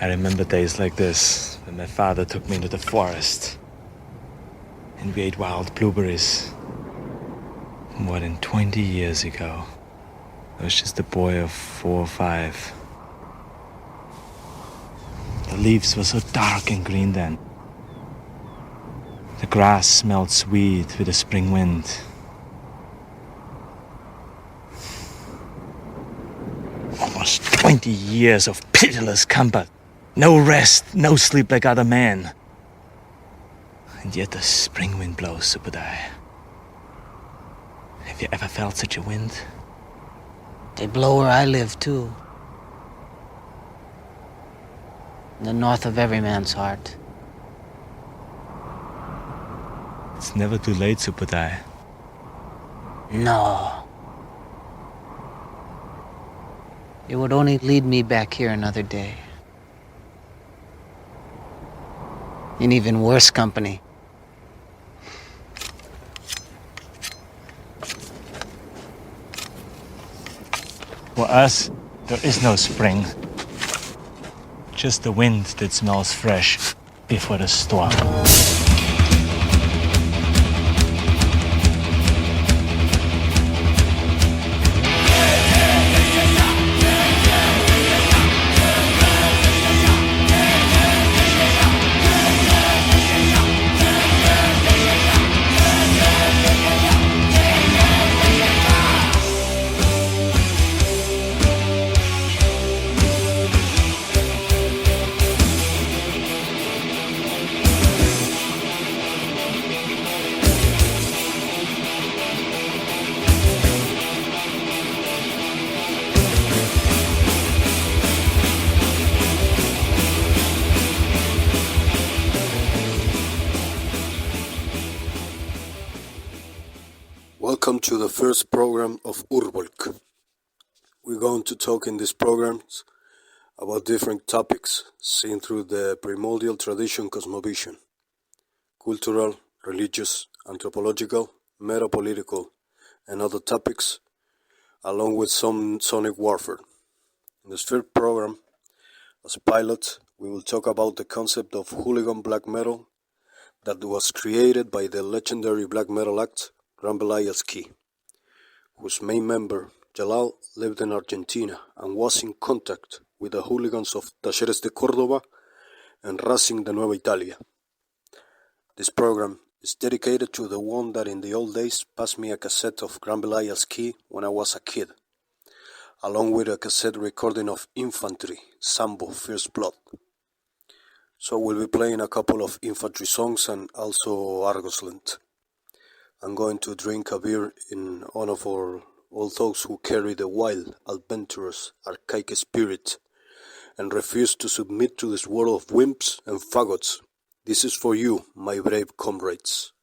I remember days like this when my father took me into the forest and we ate wild blueberries. More than 20 years ago. I was just a boy of 4 or 5. The leaves were so dark and green then. The grass smelled sweet with the spring wind. Almost 20 years of pitiless combat. No rest, no sleep like other men. And yet the spring wind blows, Superdai. Have you ever felt such a wind? They blow where I live, too. In the north of every man's heart. It's never too late, Superdai. No. It would only lead me back here another day. In even worse company. For us, there is no spring. Just the wind that smells fresh before the storm. Welcome to the first program of UR-Volk. We're going to talk in these programs about different topics seen through the primordial tradition cosmovision: cultural, religious, anthropological, metapolitical, and other topics, along with some sonic warfare. In this first program, as a pilot, we will talk about the concept of hooligan black metal that was created by the legendary black metal act Grambelias Key, whose main member, Jalal, lived in Argentina and was in contact with the hooligans of Talleres de Córdoba and Racing de Nueva Italia. This program is dedicated to the one that in the old days passed me a cassette of Grambelias Key when I was a kid, along with a cassette recording of Infantry, Sambo, First Blood. So we'll be playing a couple of infantry songs and also Argosland. I'm going to drink a beer in honor of all those who carry the wild, adventurous, archaic spirit and refuse to submit to this world of wimps and faggots. This is for you, my brave comrades.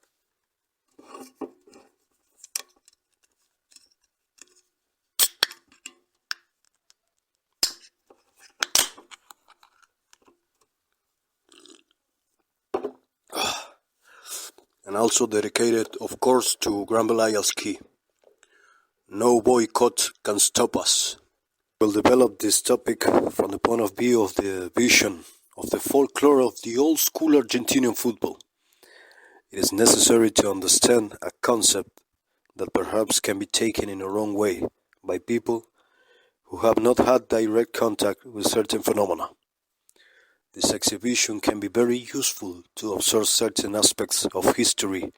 And also dedicated, of course, to Grambelias Key. No boycott can stop us. We'll develop this topic from the point of view of the vision of the folklore of the old school Argentinian football. It is necessary to understand a concept that perhaps can be taken in a wrong way by people who have not had direct contact with certain phenomena. This exhibition can be very useful to observe certain aspects of history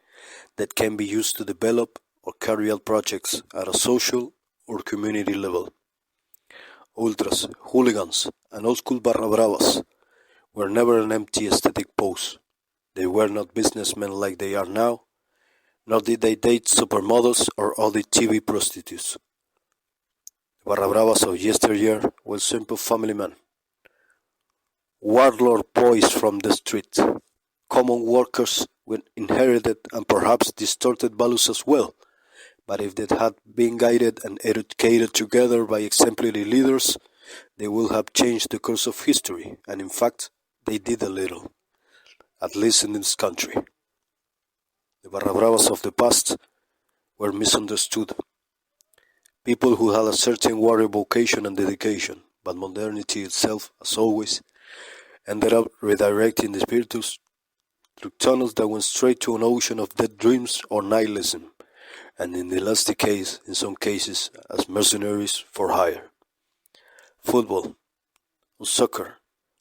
that can be used to develop or carry out projects at a social or community level. Ultras, hooligans, and old-school barra bravas were never an empty aesthetic pose. They were not businessmen like they are now, nor did they date supermodels or other TV prostitutes. The barra bravas of yesteryear were simple family men, warlord boys from the street, common workers with inherited and perhaps distorted values as well, but if they had been guided and educated together by exemplary leaders, they would have changed the course of history, and in fact, they did a little, at least in this country. The barra bravas of the past were misunderstood. People who had a certain warrior vocation and dedication, but modernity itself, as always, ended up redirecting the spiritus through tunnels that went straight to an ocean of dead dreams or nihilism, and in the last decades, in some cases, as mercenaries for hire. Football, or soccer,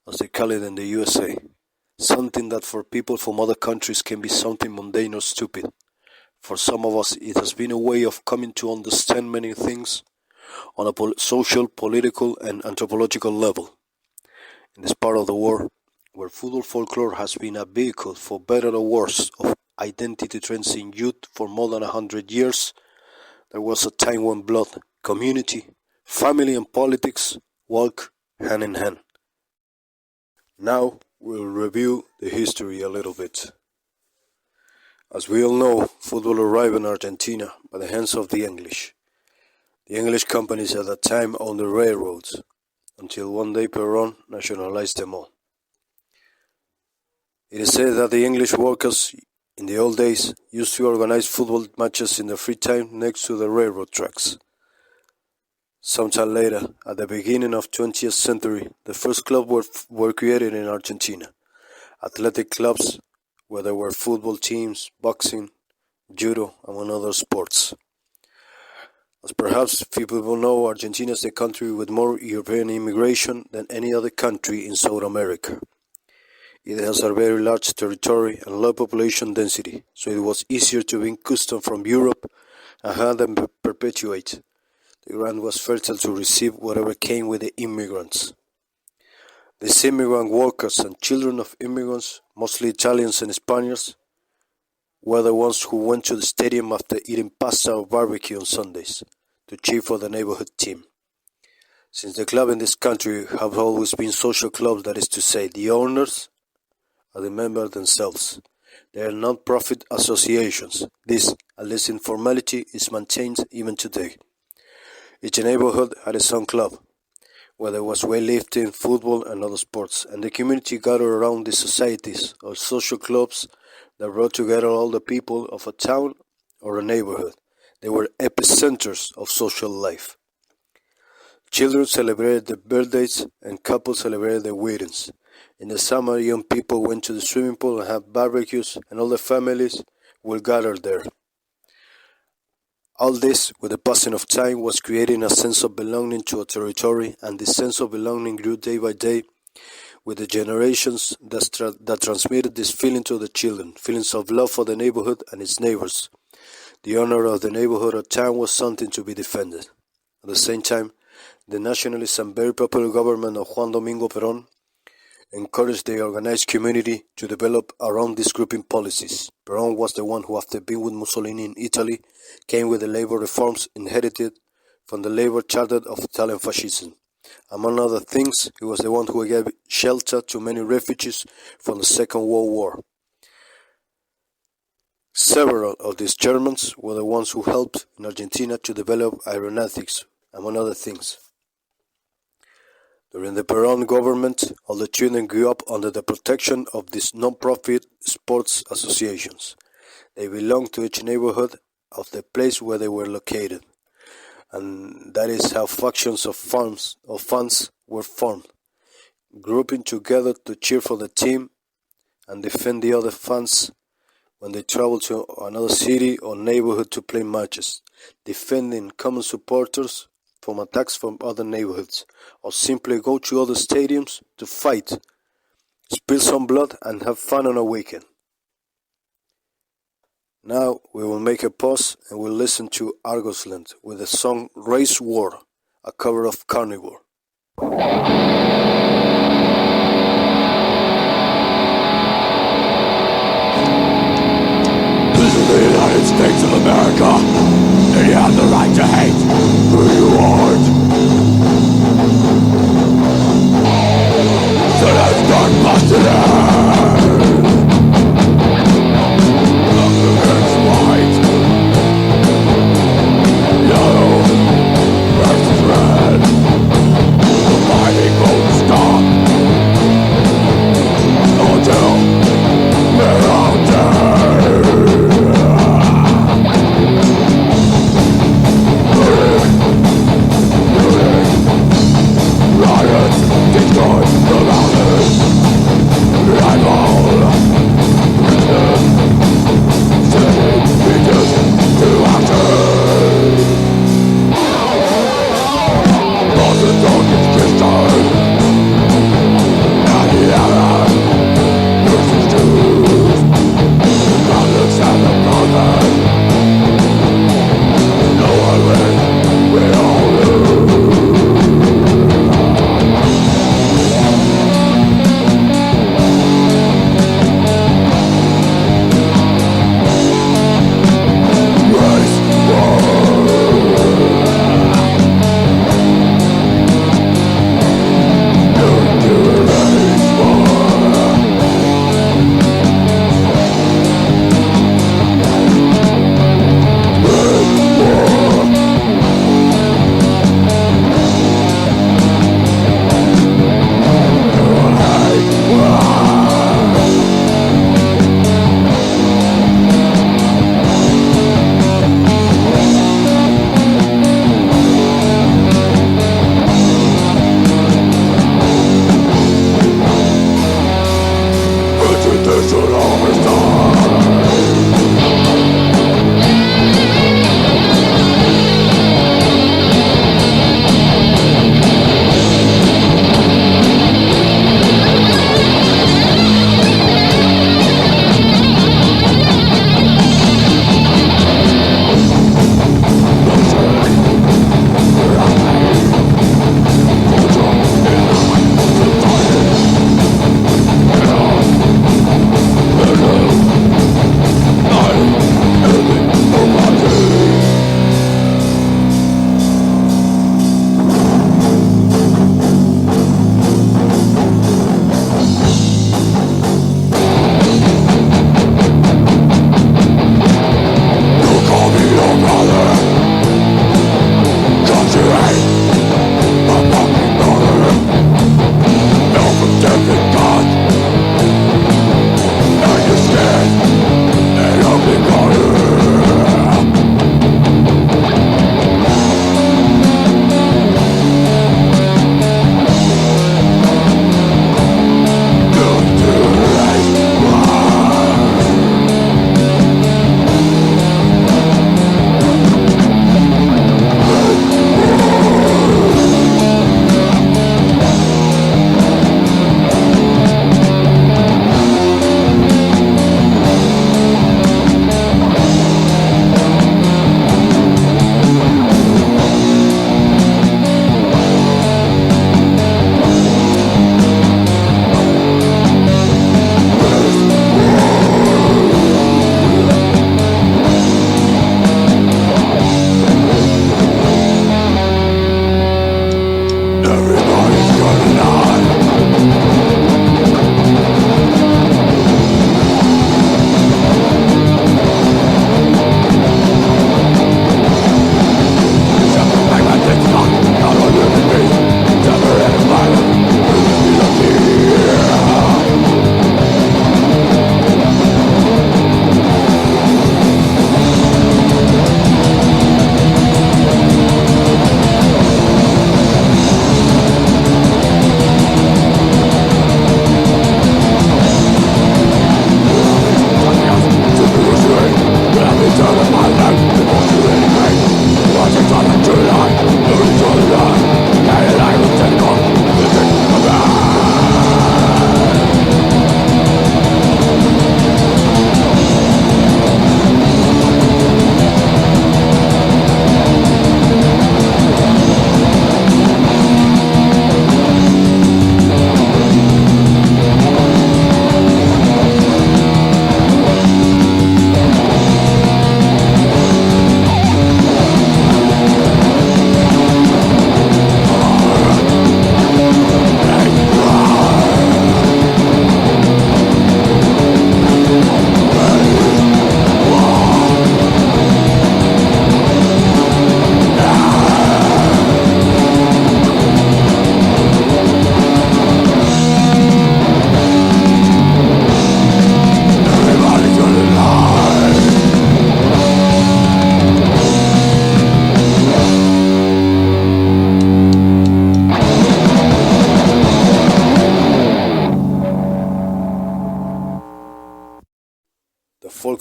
as they call it in the USA, something that for people from other countries can be something mundane or stupid. For some of us, it has been a way of coming to understand many things on a social, political, and anthropological level. In this part of the world, where football folklore has been a vehicle for better or worse of identity trends in youth for more than 100 years, there was a time when blood, community, family and politics walk hand in hand. Now we'll review the history a little bit. As we all know, football arrived in Argentina by the hands of the English. The English companies at that time owned the railroads, until one day Perón nationalized them all. It is said that the English workers in the old days used to organize football matches in their free time next to the railroad tracks. Sometime later, at the beginning of 20th century, the first clubs were created in Argentina. Athletic clubs where there were football teams, boxing, judo, among other sports. As perhaps few people know, Argentina is the country with more European immigration than any other country in South America. It has a very large territory and low population density, so it was easier to bring customs from Europe and have them perpetuate. The ground was fertile to receive whatever came with the immigrants. These immigrant workers and children of immigrants, mostly Italians and Spaniards, were the ones who went to the stadium after eating pasta or barbecue on Sundays to cheer for the neighborhood team. Since the clubs in this country have always been social clubs, that is to say, the owners are the members themselves. They are non-profit associations. This, at least in formality, is maintained even today. Each neighborhood had its own club, where there was weightlifting, football, and other sports, and the community gathered around these societies or social clubs that brought together all the people of a town or a neighborhood. They were epicenters of social life. Children celebrated their birthdays and couples celebrated their weddings. In the summer, young people went to the swimming pool and had barbecues, and all the families would gather there. All this, with the passing of time, was creating a sense of belonging to a territory, and this sense of belonging grew day by day with the generations that transmitted this feeling to the children, feelings of love for the neighborhood and its neighbors. The honor of the neighborhood or town was something to be defended. At the same time, the nationalist and very popular government of Juan Domingo Perón encouraged the organized community to develop around these grouping policies. Perón was the one who, after being with Mussolini in Italy, came with the labor reforms inherited from the labor charter of Italian fascism. Among other things, he was the one who gave shelter to many refugees from the Second World War. Several of these Germans were the ones who helped in Argentina to develop aeronautics, among other things. During the Perón government, all the children grew up under the protection of these non-profit sports associations. They belonged to each neighborhood of the place where they were located, and that is how factions of funds were formed, grouping together to cheer for the team and defend the other fans when they traveled to another city or neighborhood to play matches, defending common supporters from attacks from other neighborhoods, or simply go to other stadiums to fight, spill some blood, and have fun on a weekend. Now we will make a pause and we'll listen to Argosland with the song Race War, a cover of Carnivore. This is the United States of America, and you have the right to hate who you are. So let's start busting it! Black against white, yellow versus red. The fighting won't stop until we're all dead.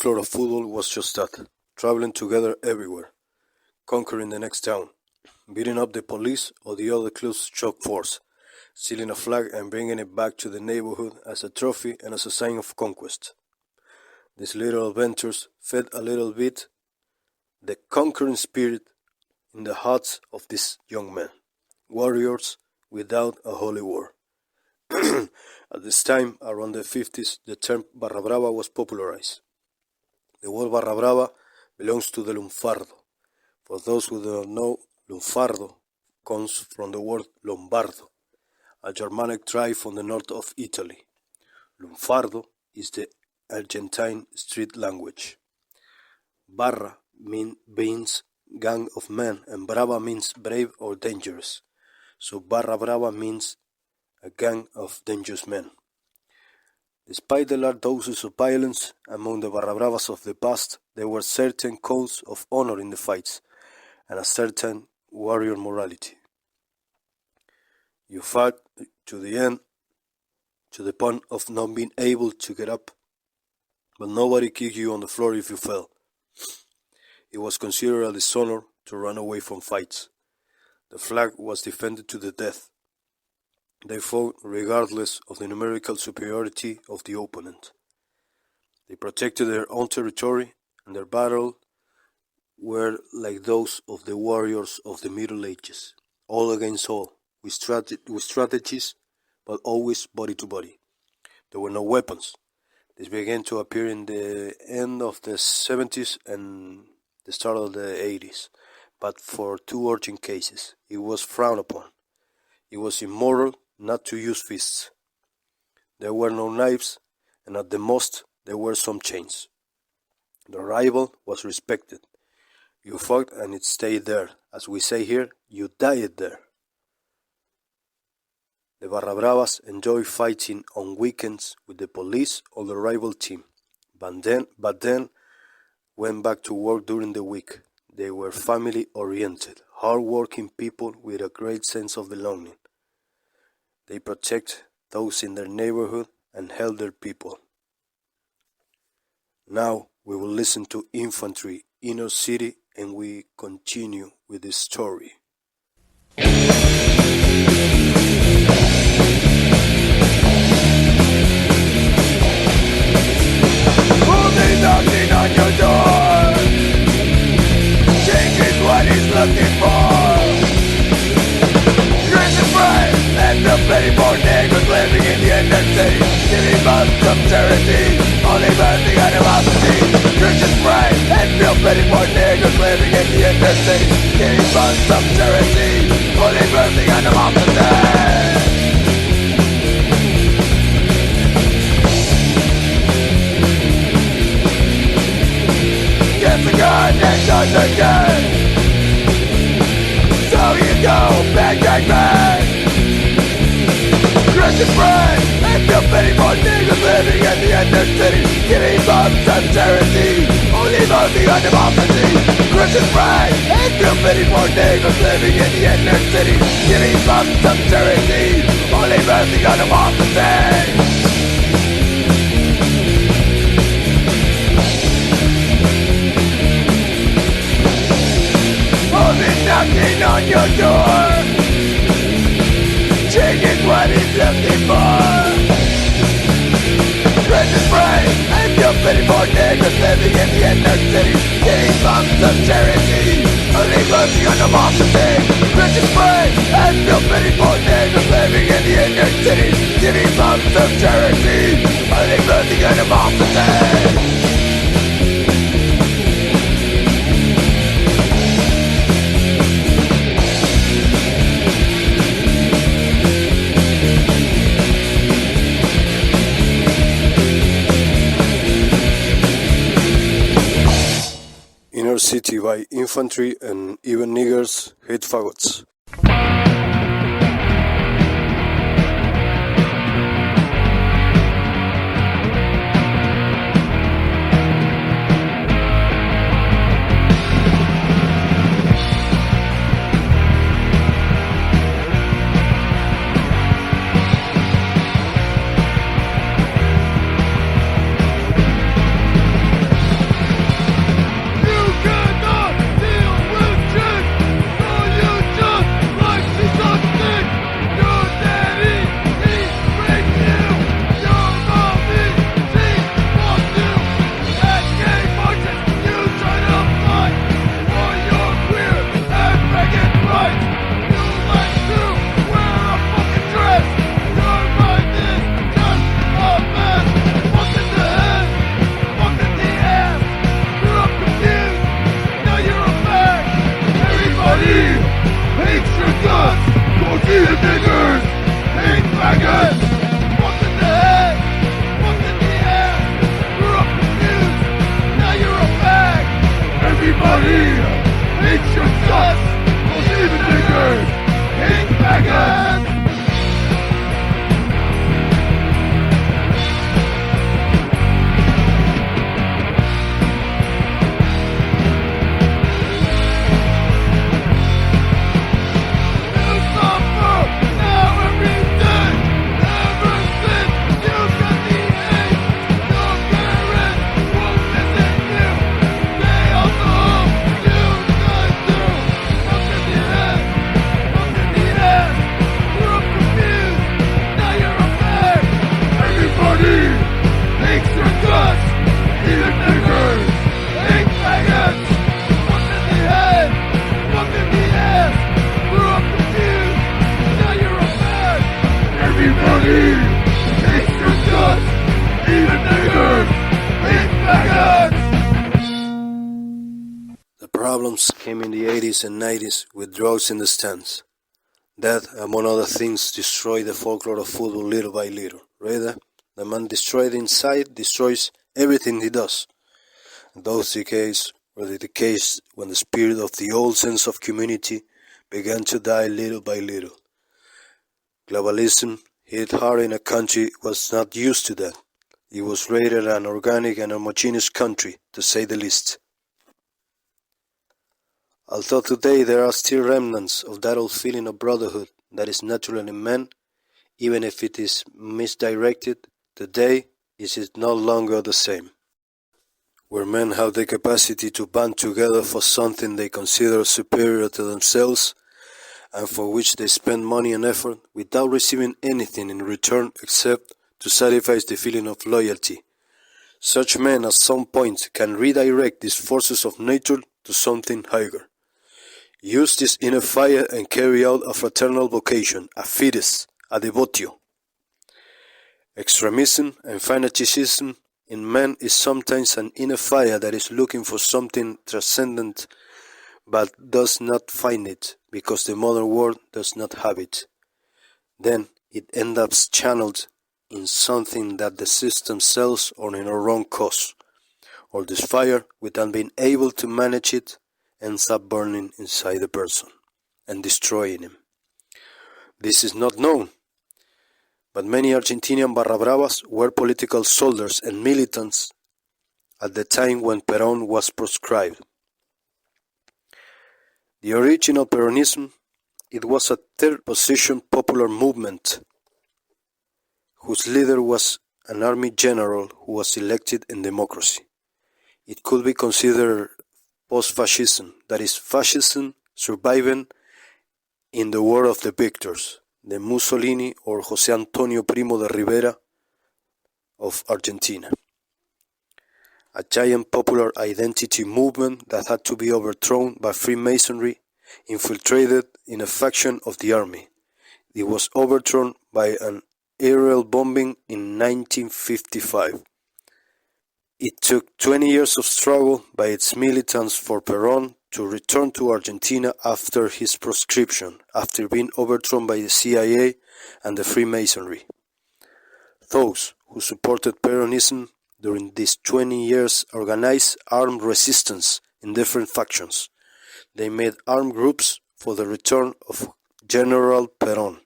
folklore of football was just that, traveling together everywhere, conquering the next town, beating up the police or the other close shock force, stealing a flag and bringing it back to the neighborhood as a trophy and as a sign of conquest. These little adventures fed a little bit the conquering spirit in the hearts of these young men, warriors without a holy war. At this time, around the 50s, the term barra brava was popularized. The word barra brava belongs to the lunfardo. For those who do not know, lunfardo comes from the word lombardo, a Germanic tribe from the north of Italy. Lunfardo is the Argentine street language. Barra means gang of men, and brava means brave or dangerous. So barra brava means a gang of dangerous men. Despite the large doses of violence among the barra bravas of the past, there were certain codes of honor in the fights, and a certain warrior morality. You fought to the end, to the point of not being able to get up, but nobody kicked you on the floor if you fell. It was considered a dishonor to run away from fights. The flag was defended to the death. They fought regardless of the numerical superiority of the opponent. They protected their own territory, and their battles were like those of the warriors of the Middle Ages, all against all, with strategies, but always body to body. There were no weapons. This began to appear in the end of the 70s and the start of the 80s, but for two urgent cases. It was frowned upon. It was immoral not to use fists. There were no knives, and at the most there were some chains. The rival was respected. You fought and it stayed there. As we say here, you died there. The barra bravas enjoy fighting on weekends with the police or the rival team, but then went back to work during the week. They were family-oriented, hard-working people with a great sense of belonging. They protect those in their neighborhood and help their people. Now we will listen to Infantry, Inner City, and we continue with this story. Who'll be knocking on your door? Change is what he's looking for. Dressing bright and the petty poor niggas living in the inner city, giving up some charity, only birthing animosity. Dressing bright and the petty poor niggas living in the inner city, giving up some charity, only birthing animosity. Get the gun and shut the gun. So you go, bang, bang, bang. Dressing bright and the petty poor niggas living in the inner city, giving up some charity, only voting on democracy. Dressing bright and the petty poor niggas living in the inner city, giving up some charity, only voting on democracy. Knocking on your door, change is what he's looking for. Dressing bright and the petty poor niggas living in the inner city, getting bumps of charity, only voting on democracy. Dressing bright and the petty poor niggas living in the inner city, getting bumps of charity, only voting on democracy. Inner City by Infantry and Even Niggers Hate Faggots. problems came in the 80s and 90s with drugs in the stands. That, among other things, destroyed the folklore of football little by little. Rather, the man destroyed inside destroys everything he does. Those decades were the decades when the spirit of the old sense of community began to die little by little. Globalism hit hard in a country was not used to that. It was rated an organic and homogeneous country, to say the least. Although today there are still remnants of that old feeling of brotherhood that is natural in men, even if it is misdirected, today it is no longer the same. Where men have the capacity to band together for something they consider superior to themselves, and for which they spend money and effort without receiving anything in return except to satisfy the feeling of loyalty. Such men at some point can redirect these forces of nature to something higher. Use this inner fire and carry out a fraternal vocation, a fides, a devotio. Extremism and fanaticism in men is sometimes an inner fire that is looking for something transcendent but does not find it because the modern world does not have it. Then it ends up channeled in something that the system sells or in a wrong cause, or this fire, without being able to manage it, ends up burning inside the person and destroying him. This is not known, but many Argentinian barra bravas were political soldiers and militants at the time when Perón was proscribed. The original Peronism, it was a third position popular movement whose leader was an army general who was elected in democracy. It could be considered post-fascism, that is, fascism surviving in the war of the victors, the Mussolini or José Antonio Primo de Rivera of Argentina. A giant popular identity movement that had to be overthrown by Freemasonry, infiltrated in a faction of the army. It was overthrown by an aerial bombing in 1955. It took 20 years of struggle by its militants for Perón to return to Argentina after his proscription, after being overthrown by the CIA and the Freemasonry. Those who supported Peronism during these 20 years organized armed resistance in different factions. They made armed groups for the return of General Perón.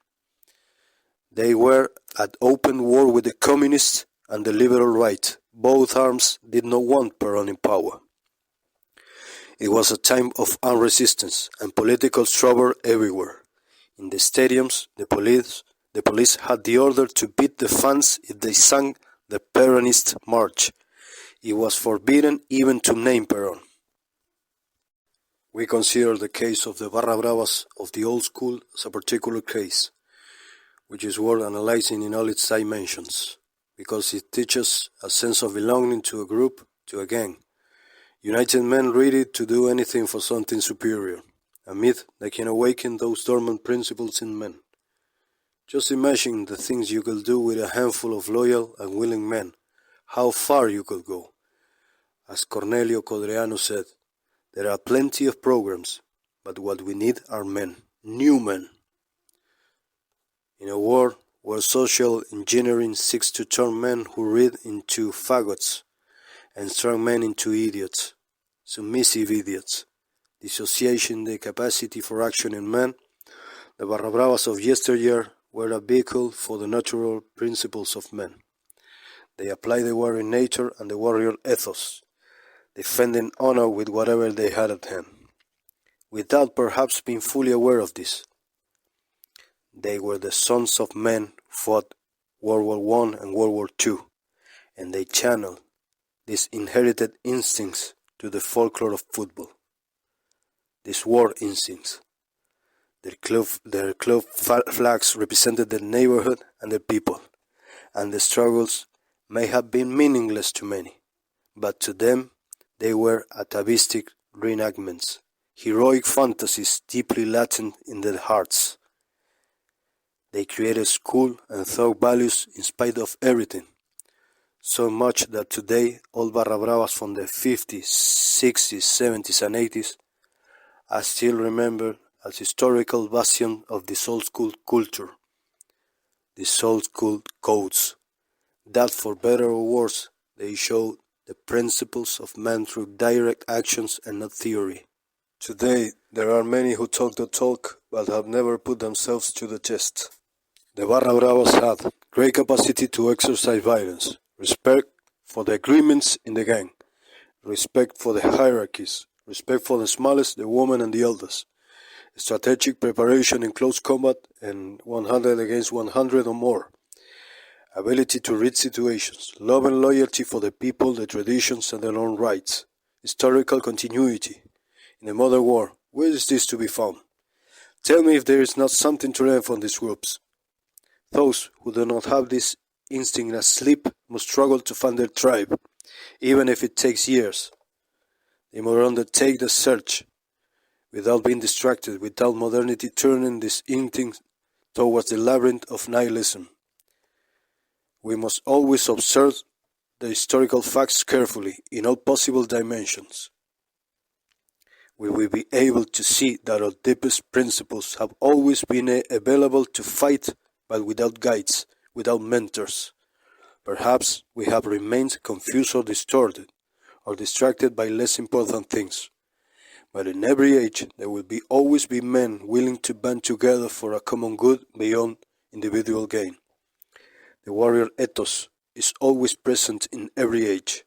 They were at open war with the communists and the liberal right. Both arms did not want Perón in power. It was a time of armed resistance and political trouble everywhere. In the stadiums, the police had the order to beat the fans if they sang the Peronist march. It was forbidden even to name Perón. We consider the case of the Barra Bravas of the old school as a particular case, which is worth analyzing in all its dimensions, because it teaches a sense of belonging to a group, to a gang. United men ready to do anything for something superior, a myth that can awaken those dormant principles in men. Just imagine the things you could do with a handful of loyal and willing men, how far you could go. As Cornelio Codreanu said, there are plenty of programs, but what we need are men, new men. In a world where social engineering seeks to turn men who read into faggots and strong men into idiots, submissive idiots, dissociating the capacity for action in men, the Barra Bravas of yesteryear were a vehicle for the natural principles of men. They applied the warrior nature and the warrior ethos, defending honor with whatever they had at hand, without perhaps being fully aware of this. They were the sons of men who fought World War I and World War II, and they channeled these inherited instincts to the folklore of football. These war instincts. Their club flags represented their neighborhood and their people, and the struggles may have been meaningless to many, but to them they were atavistic reenactments, heroic fantasies deeply latent in their hearts. They created school and thought values in spite of everything, so much that today all Barra Bravas from the 50s, 60s, 70s and 80s are still remembered as historical bastion of this old school culture, these old school codes, that for better or worse, they show the principles of man through direct actions and not theory. Today, there are many who talk the talk, but have never put themselves to the test. The Barra Bravas had great capacity to exercise violence, respect for the agreements in the gang, respect for the hierarchies, respect for the smallest, the women and the eldest, strategic preparation in close combat and 100 against 100 or more, ability to read situations, love and loyalty for the people, the traditions and their own rights, historical continuity. In a modern war, where is this to be found? Tell me if there is not something to learn from these groups. Those who do not have this instinct asleep must struggle to find their tribe, even if it takes years. They must undertake the search, without being distracted, without modernity turning this instinct towards the labyrinth of nihilism. We must always observe the historical facts carefully, in all possible dimensions. We will be able to see that our deepest principles have always been available to fight, but without guides, without mentors. Perhaps we have remained confused or distorted, or distracted by less important things. But in every age there will always be men willing to band together for a common good beyond individual gain. The warrior ethos is always present in every age,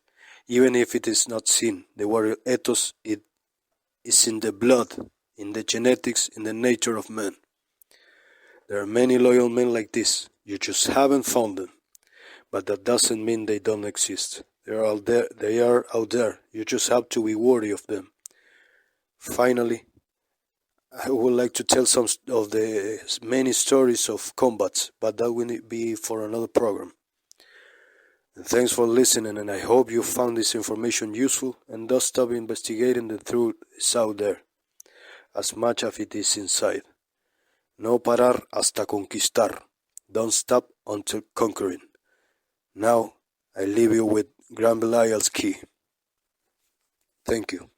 even if it is not seen. The warrior ethos is in the blood, in the genetics, in the nature of man. There are many loyal men like this. You just haven't found them. But that doesn't mean they don't exist. They are out there. You just have to be worthy of them. Finally, I would like to tell some of the many stories of combats, but that will be for another program. And thanks for listening, and I hope you found this information useful and thus stop investigating. The truth is out there, as much as it is inside. No parar hasta conquistar. Don't stop until conquering. Now, I leave you with Grand Belial's key. Thank you.